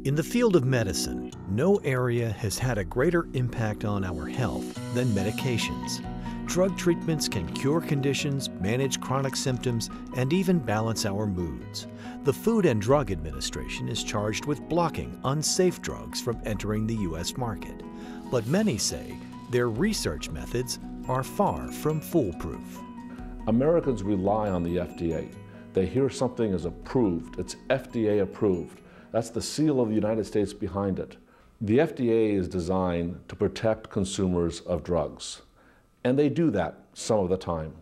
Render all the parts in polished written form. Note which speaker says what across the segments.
Speaker 1: In the field of medicine, no area has had a greater impact on our health than medications. Drug treatments can cure conditions, manage chronic symptoms, and even balance our moods. The Food and Drug Administration is charged with blocking unsafe drugs from entering the U.S. market. But many say their research methods are far from foolproof.
Speaker 2: Americans rely on the FDA. They hear something is approved, it's FDA approved. That's the seal of the United States behind it. The FDA is designed to protect consumers of drugs. And they do that some of the time.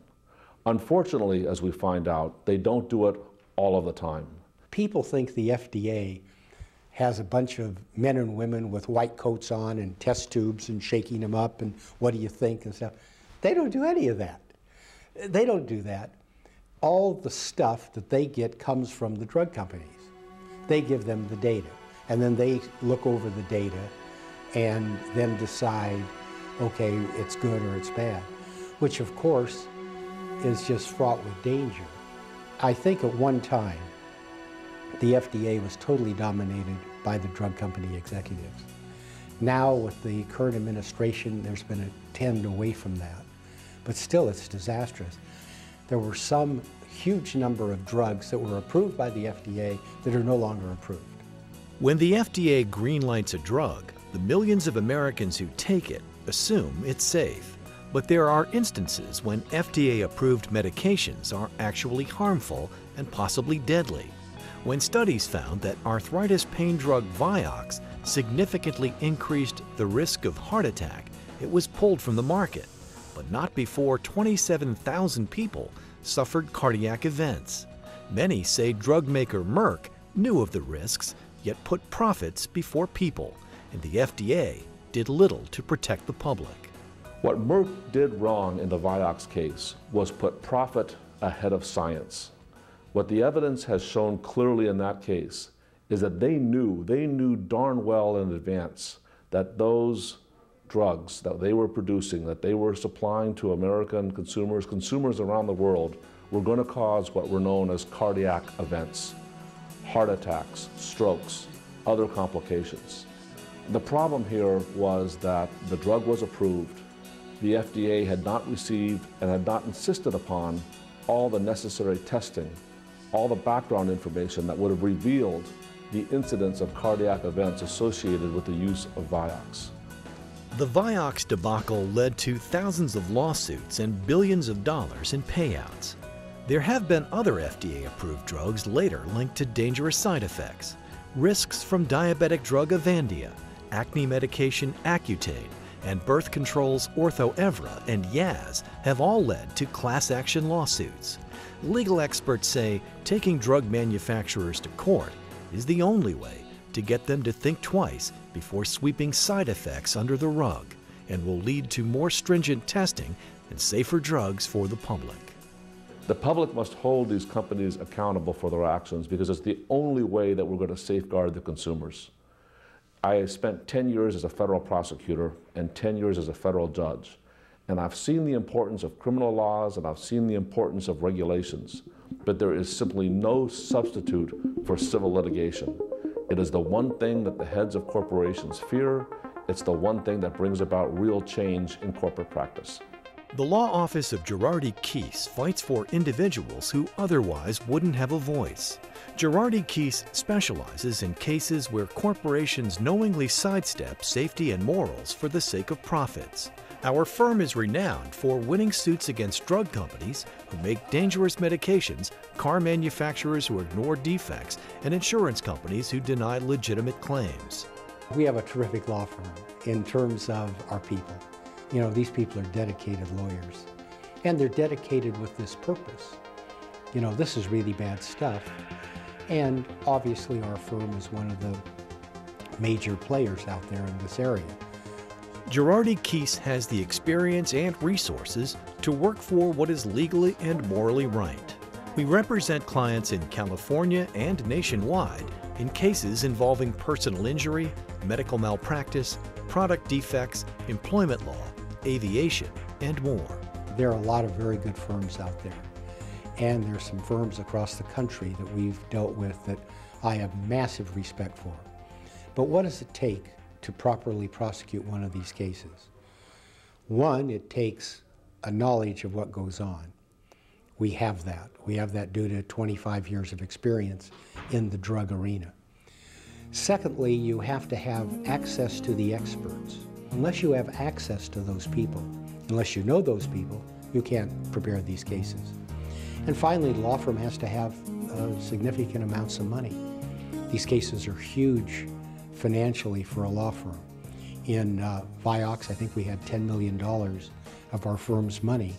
Speaker 2: Unfortunately, as we find out, they don't do it all of the time.
Speaker 3: People think the FDA has a bunch of men and women with white coats on and test tubes and shaking them up and what do you think and stuff. They don't do any of that. They don't do that. All the stuff that they get comes from the drug companies. They give them the data, and then they look over the data and then decide, okay, it's good or it's bad, which of course is just fraught with danger. I think at one time, the FDA was totally dominated by the drug company executives. Now with the current administration, there's been a tend away from that, but still it's disastrous. There were some huge number of drugs that were approved by the FDA that are no longer approved.
Speaker 1: When the FDA greenlights a drug, the millions of Americans who take it assume it's safe. But there are instances when FDA-approved medications are actually harmful and possibly deadly. When studies found that arthritis pain drug Vioxx significantly increased the risk of heart attack, it was pulled from the market, but not before 27,000 people suffered cardiac events. Many say drug maker Merck knew of the risks, yet put profits before people, and the FDA did little to protect the public.
Speaker 2: What Merck did wrong in the Vioxx case was put profit ahead of science. What the evidence has shown clearly in that case is that they knew darn well in advance that those drugs that they were producing, that they were supplying to American consumers around the world, were going to cause what were known as cardiac events, heart attacks, strokes, other complications. The problem here was that the drug was approved. The FDA had not received and had not insisted upon all the necessary testing, all the background information that would have revealed the incidence of cardiac events associated with the use of Vioxx.
Speaker 1: The Vioxx debacle led to thousands of lawsuits and billions of dollars in payouts. There have been other FDA-approved drugs later linked to dangerous side effects. Risks from diabetic drug Avandia, acne medication Accutane, and birth controls Ortho-Evra and Yaz have all led to class action lawsuits. Legal experts say taking drug manufacturers to court is the only way to get them to think twice before sweeping side effects under the rug, and will lead to more stringent testing and safer drugs for the public.
Speaker 2: The public must hold these companies accountable for their actions because it's the only way that we're going to safeguard the consumers. I spent 10 years as a federal prosecutor and 10 years as a federal judge, and I've seen the importance of criminal laws and I've seen the importance of regulations, but there is simply no substitute for civil litigation. It is the one thing that the heads of corporations fear. It's the one thing that brings about real change in corporate practice.
Speaker 1: The law office of Girardi and Keese fights for individuals who otherwise wouldn't have a voice. Girardi and Keese specializes in cases where corporations knowingly sidestep safety and morals for the sake of profits. Our firm is renowned for winning suits against drug companies who make dangerous medications, car manufacturers who ignore defects, and insurance companies who deny legitimate claims.
Speaker 3: We have a terrific law firm in terms of our people. You know, these people are dedicated lawyers, and they're dedicated with this purpose. You know, this is really bad stuff, and obviously our firm is one of the major players out there in this area.
Speaker 1: Girardi and Keese has the experience and resources to work for what is legally and morally right. We represent clients in California and nationwide in cases involving personal injury, medical malpractice, product defects, employment law, aviation, and more.
Speaker 3: There are a lot of very good firms out there, and there's some firms across the country that we've dealt with that I have massive respect for. But what does it take to properly prosecute one of these cases? One, it takes a knowledge of what goes on. We have that. We have that due to 25 years of experience in the drug arena. Secondly, you have to have access to the experts. Unless you have access to those people, unless you know those people, you can't prepare these cases. And finally, the law firm has to have significant amounts of money. These cases are huge financially for a law firm. In Vioxx, I think we had $10 million of our firm's money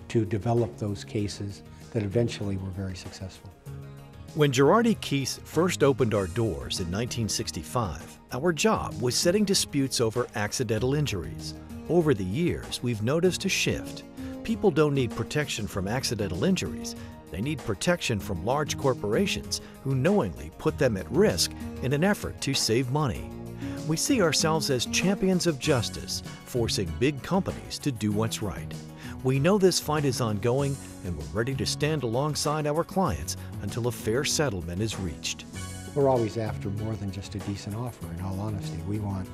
Speaker 3: to develop those cases that eventually were very successful.
Speaker 1: When Girardi and Keese first opened our doors in 1965, our job was settling disputes over accidental injuries. Over the years, we've noticed a shift. People don't need protection from accidental injuries. They need protection from large corporations who knowingly put them at risk in an effort to save money. We see ourselves as champions of justice, forcing big companies to do what's right. We know this fight is ongoing, and we're ready to stand alongside our clients until a fair settlement is reached.
Speaker 3: We're always after more than just a decent offer, in all honesty. We want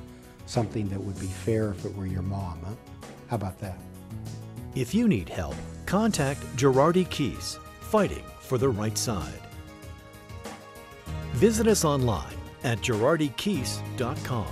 Speaker 3: something that would be fair if it were your mom, huh? How about that?
Speaker 1: If you need help, contact Girardi and Keese, fighting for the right side. Visit us online at girardiandkeese.com.